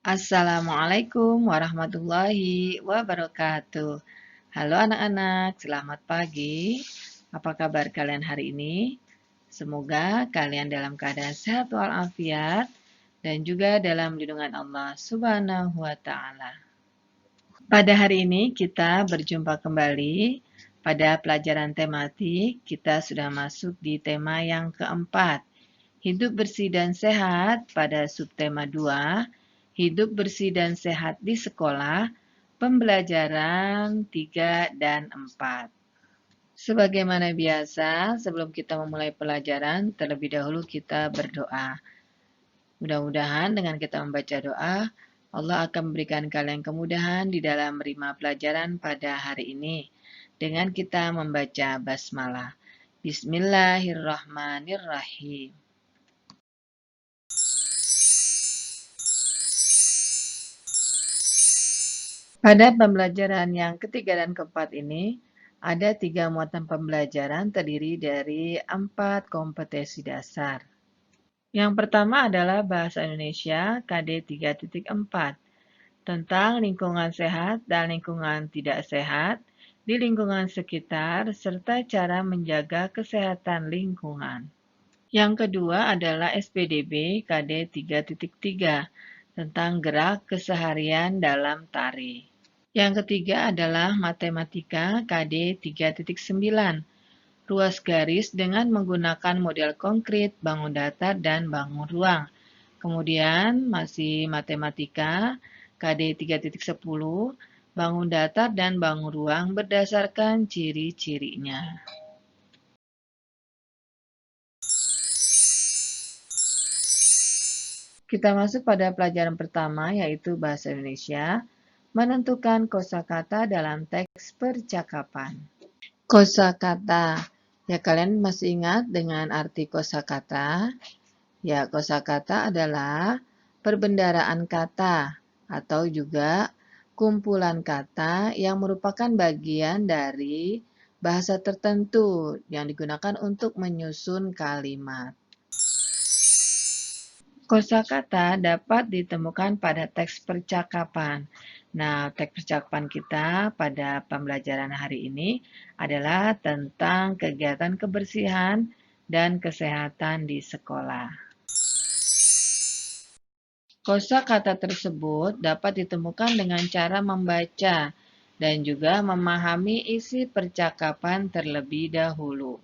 Assalamualaikum warahmatullahi wabarakatuh. Halo anak-anak, selamat pagi. Apa kabar kalian hari ini? Semoga kalian dalam keadaan sehat walafiat dan juga dalam lindungan Allah Subhanahu wa Ta'ala. Pada hari ini kita berjumpa kembali pada pelajaran tematik. Kita sudah masuk di tema yang keempat, hidup bersih dan sehat pada subtema 2, hidup bersih dan sehat di sekolah, pembelajaran 3 dan 4. Sebagaimana biasa, sebelum kita memulai pelajaran, terlebih dahulu kita berdoa. Mudah-mudahan dengan kita membaca doa, Allah akan memberikan kalian kemudahan di dalam menerima pelajaran pada hari ini. Dengan kita membaca basmalah. Bismillahirrahmanirrahim. Pada pembelajaran yang ketiga dan keempat ini, ada 3 muatan pembelajaran terdiri dari 4 kompetensi dasar. Yang pertama adalah Bahasa Indonesia KD 3.4 tentang lingkungan sehat dan lingkungan tidak sehat di lingkungan sekitar serta cara menjaga kesehatan lingkungan. Yang kedua adalah SPDB KD 3.3 tentang gerak keseharian dalam tari. Yang ketiga adalah Matematika KD 3.9, ruas garis dengan menggunakan model konkret, bangun datar, dan bangun ruang. Kemudian masih Matematika KD 3.10, bangun datar dan bangun ruang berdasarkan ciri-cirinya. Kita masuk pada pelajaran pertama yaitu Bahasa Indonesia, menentukan kosakata dalam teks percakapan. Kosakata. Ya, kalian masih ingat dengan arti kosakata? Ya, kosakata adalah perbendaharaan kata atau juga kumpulan kata yang merupakan bagian dari bahasa tertentu yang digunakan untuk menyusun kalimat. Kosakata dapat ditemukan pada teks percakapan. Nah, teks percakapan kita pada pembelajaran hari ini adalah tentang kegiatan kebersihan dan kesehatan di sekolah. Kosakata tersebut dapat ditemukan dengan cara membaca dan juga memahami isi percakapan terlebih dahulu.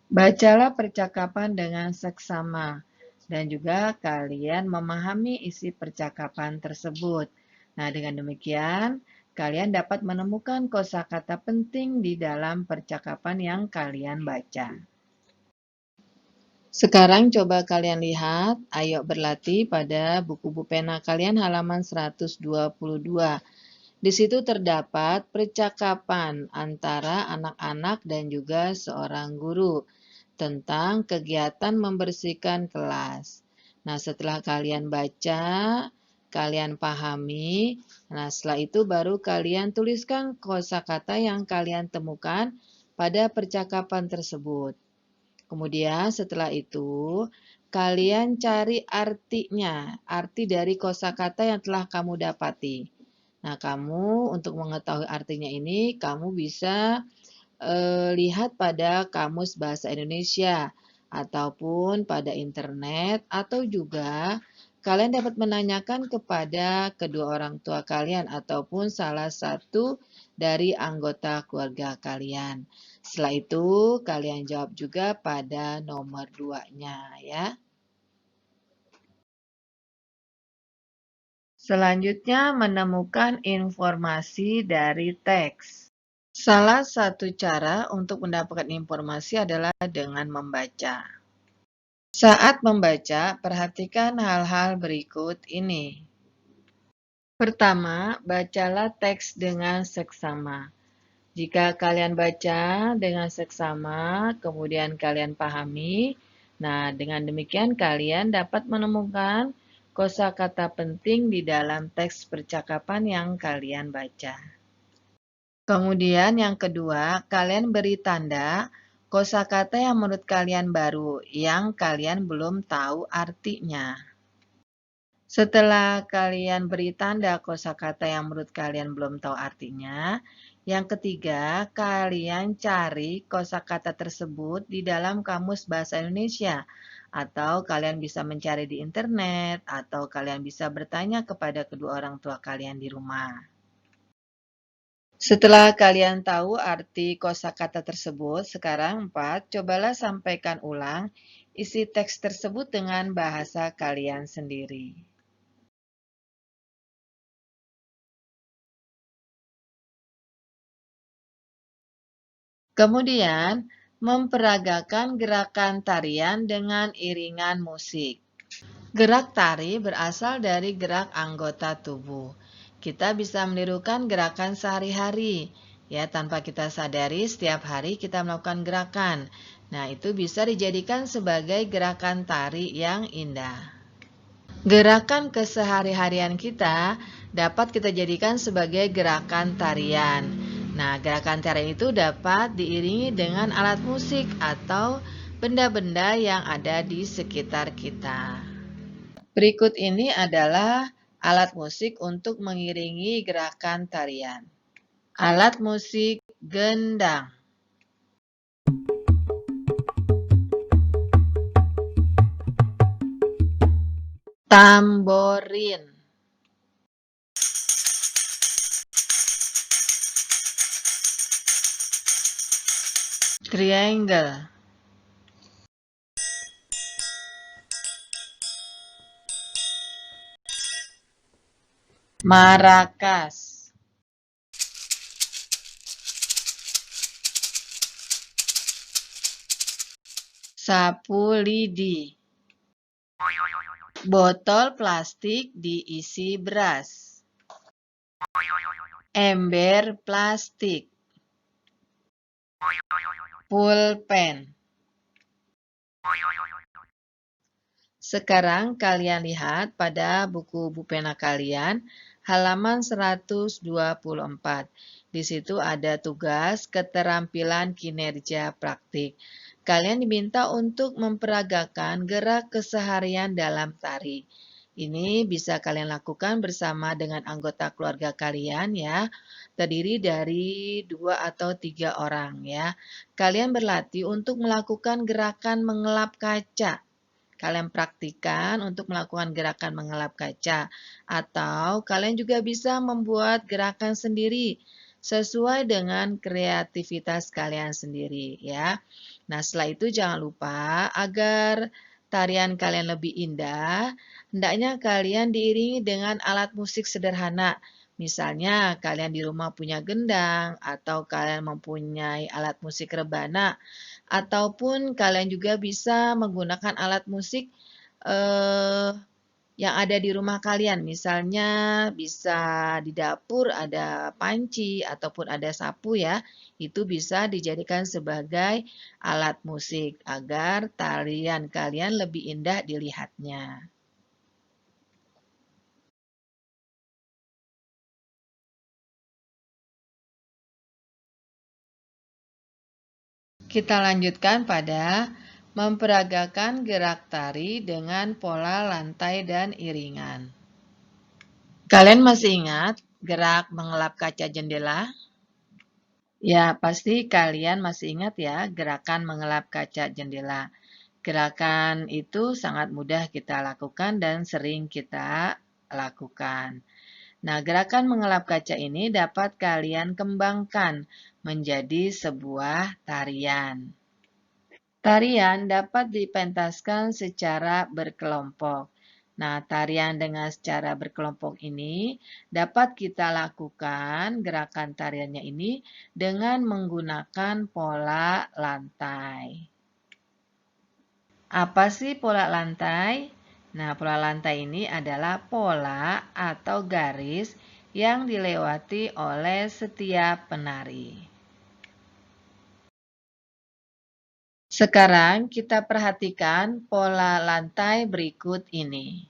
Bacalah percakapan dengan seksama dan juga kalian memahami isi percakapan tersebut. Nah, dengan demikian, kalian dapat menemukan kosakata penting di dalam percakapan yang kalian baca. Sekarang coba kalian lihat, ayo berlatih pada buku pena kalian halaman 122. Di situ terdapat percakapan antara anak-anak dan juga seorang guru tentang kegiatan membersihkan kelas. Nah, setelah kalian baca, kalian pahami, nah setelah itu baru kalian tuliskan kosakata yang kalian temukan pada percakapan tersebut. Kemudian setelah itu, kalian cari artinya, arti dari kosakata yang telah kamu dapati. Nah, kamu untuk mengetahui artinya ini, kamu bisa lihat pada Kamus Bahasa Indonesia ataupun pada internet atau juga kalian dapat menanyakan kepada kedua orang tua kalian ataupun salah satu dari anggota keluarga kalian. Setelah itu kalian jawab juga pada nomor 2-nya ya. Selanjutnya menemukan informasi dari teks. Salah satu cara untuk mendapatkan informasi adalah dengan membaca. Saat membaca, perhatikan hal-hal berikut ini. Pertama, bacalah teks dengan seksama. Jika kalian baca dengan seksama, kemudian kalian pahami, nah dengan demikian kalian dapat menemukan kosakata penting di dalam teks percakapan yang kalian baca. Kemudian yang kedua, kalian beri tanda kosakata yang menurut kalian baru, yang kalian belum tahu artinya. Setelah kalian beri tanda kosakata yang menurut kalian belum tahu artinya, yang ketiga, kalian cari kosakata tersebut di dalam Kamus Bahasa Indonesia, atau kalian bisa mencari di internet, atau kalian bisa bertanya kepada kedua orang tua kalian di rumah. Setelah kalian tahu arti kosakata tersebut, sekarang 4, cobalah sampaikan ulang isi teks tersebut dengan bahasa kalian sendiri. Kemudian, memperagakan gerakan tarian dengan iringan musik. Gerak tari berasal dari gerak anggota tubuh. Kita bisa menirukan gerakan sehari-hari. Ya, tanpa kita sadari, setiap hari kita melakukan gerakan. Nah, itu bisa dijadikan sebagai gerakan tari yang indah. Gerakan kesehari-harian kita dapat kita jadikan sebagai gerakan tarian. Nah, gerakan tarian itu dapat diiringi dengan alat musik atau benda-benda yang ada di sekitar kita. Berikut ini adalah alat musik untuk mengiringi gerakan tarian. Alat musik gendang, tamborin, triangle, maracas, sapu lidi, botol plastik diisi beras, ember plastik, pulpen. Sekarang kalian lihat pada buku pena kalian halaman 124. Di situ ada tugas keterampilan kinerja praktik. Kalian diminta untuk memperagakan gerak keseharian dalam tari. Ini bisa kalian lakukan bersama dengan anggota keluarga kalian ya. Terdiri dari 2 atau 3 orang ya. Kalian berlatih untuk melakukan gerakan mengelap kaca. Kalian praktikan untuk melakukan gerakan mengelap kaca, atau kalian juga bisa membuat gerakan sendiri sesuai dengan kreativitas kalian sendiri ya. Nah, setelah itu jangan lupa agar tarian kalian lebih indah, hendaknya kalian diiringi dengan alat musik sederhana. Misalnya kalian di rumah punya gendang atau kalian mempunyai alat musik rebana ataupun kalian juga bisa menggunakan alat musik eh, yang ada di rumah kalian. Misalnya bisa di dapur ada panci ataupun ada sapu ya. Itu bisa dijadikan sebagai alat musik agar tarian kalian lebih indah dilihatnya. Kita lanjutkan pada memperagakan gerak tari dengan pola lantai dan iringan. Kalian masih ingat gerak mengelap kaca jendela? Ya, pasti kalian masih ingat ya gerakan mengelap kaca jendela. Gerakan itu sangat mudah kita lakukan dan sering kita lakukan. Nah, gerakan mengelap kaca ini dapat kalian kembangkan menjadi sebuah tarian. Tarian dapat dipentaskan secara berkelompok. Nah, tarian dengan secara berkelompok ini dapat kita lakukan gerakan tariannya ini dengan menggunakan pola lantai. Apa sih pola lantai? Nah, pola lantai ini adalah pola atau garis yang dilewati oleh setiap penari. Sekarang kita perhatikan pola lantai berikut ini.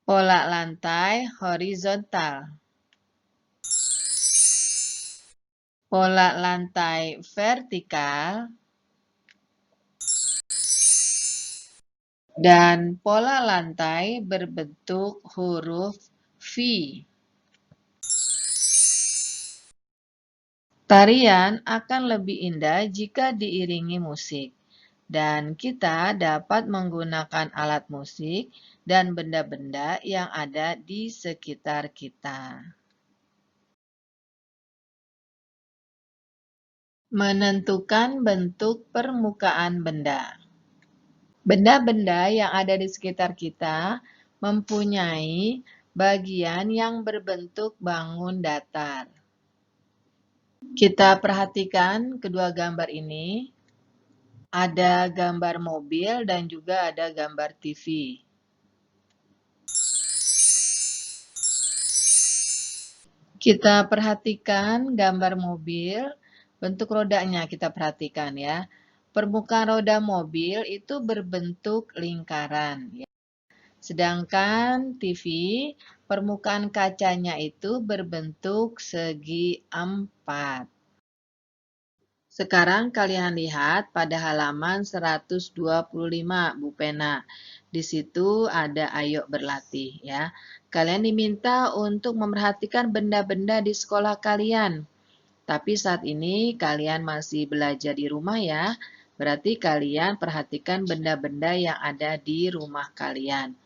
Pola lantai horizontal. Pola lantai vertikal. Dan pola lantai berbentuk huruf V. Tarian akan lebih indah jika diiringi musik, dan kita dapat menggunakan alat musik dan benda-benda yang ada di sekitar kita. Menentukan bentuk permukaan benda. Benda-benda yang ada di sekitar kita mempunyai bagian yang berbentuk bangun datar. Kita perhatikan kedua gambar ini. Ada gambar mobil dan juga ada gambar TV. Kita perhatikan gambar mobil, bentuk rodanya kita perhatikan ya. Permukaan roda mobil itu berbentuk lingkaran. Ya. Sedangkan TV, permukaan kacanya itu berbentuk segi 4. Sekarang kalian lihat pada halaman 125 Bu Pena. Di situ ada ayo berlatih ya. Kalian diminta untuk memperhatikan benda-benda di sekolah kalian. Tapi saat ini kalian masih belajar di rumah ya. Berarti kalian perhatikan benda-benda yang ada di rumah kalian.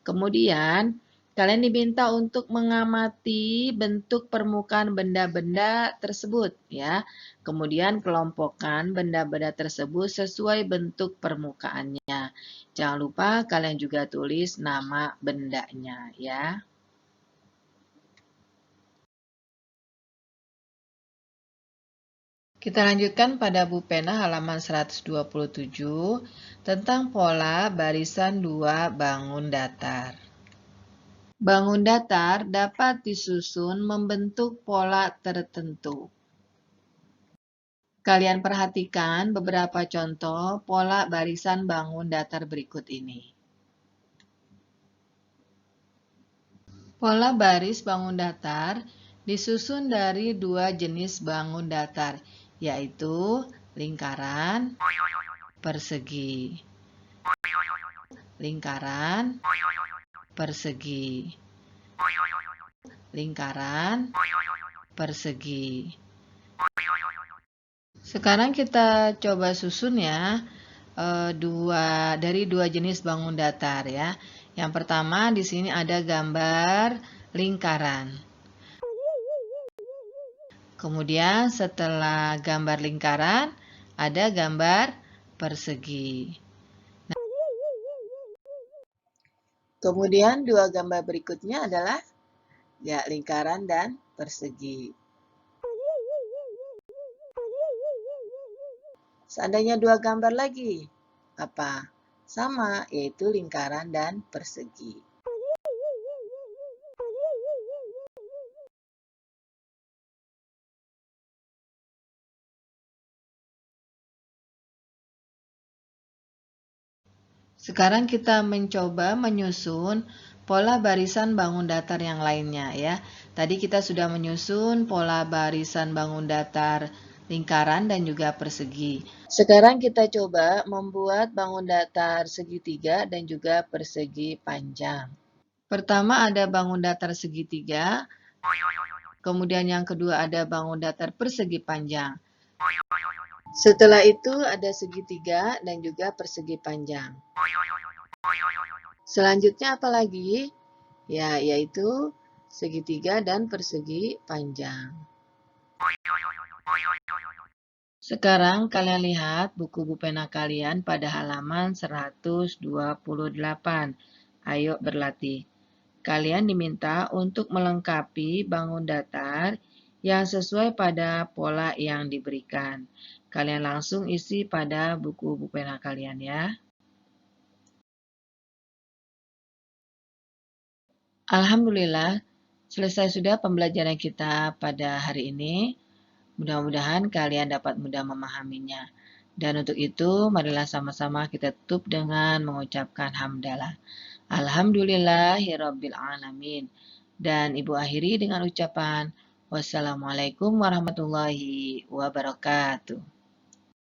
Kemudian, kalian diminta untuk mengamati bentuk permukaan benda-benda tersebut ya. Kemudian kelompokkan benda-benda tersebut sesuai bentuk permukaannya. Jangan lupa kalian juga tulis nama bendanya ya. Kita lanjutkan pada Bu Pena halaman 127 tentang pola barisan 2 bangun datar. Bangun datar dapat disusun membentuk pola tertentu. Kalian perhatikan beberapa contoh pola barisan bangun datar berikut ini. Pola baris bangun datar disusun dari 2 jenis bangun datar, yaitu lingkaran, persegi. Lingkaran, persegi. Lingkaran, persegi. Sekarang kita coba susun ya dari dua jenis bangun datar ya. Yang pertama di sini ada gambar lingkaran. Kemudian setelah gambar lingkaran ada gambar persegi. Kemudian dua gambar berikutnya adalah ya lingkaran dan persegi. Seandainya dua gambar lagi, apa? Sama, yaitu lingkaran dan persegi. Sekarang kita mencoba menyusun pola barisan bangun datar yang lainnya ya. Tadi kita sudah menyusun pola barisan bangun datar lingkaran dan juga persegi. Sekarang kita coba membuat bangun datar segitiga dan juga persegi panjang. Pertama ada bangun datar segitiga, kemudian yang kedua ada bangun datar persegi panjang. Setelah itu ada segitiga dan juga persegi panjang. Selanjutnya apa lagi? Ya, yaitu segitiga dan persegi panjang. Sekarang kalian lihat buku pena kalian pada halaman 128. Ayo berlatih. Kalian diminta untuk melengkapi bangun datar yang sesuai pada pola yang diberikan. Kalian langsung isi pada buku pena kalian ya. Alhamdulillah, selesai sudah pembelajaran kita pada hari ini. Mudah-mudahan kalian dapat mudah memahaminya. Dan untuk itu, marilah sama-sama kita tutup dengan mengucapkan hamdalah. Alhamdulillahirabbil alamin. Dan Ibu akhiri dengan ucapan wassalamualaikum warahmatullahi wabarakatuh.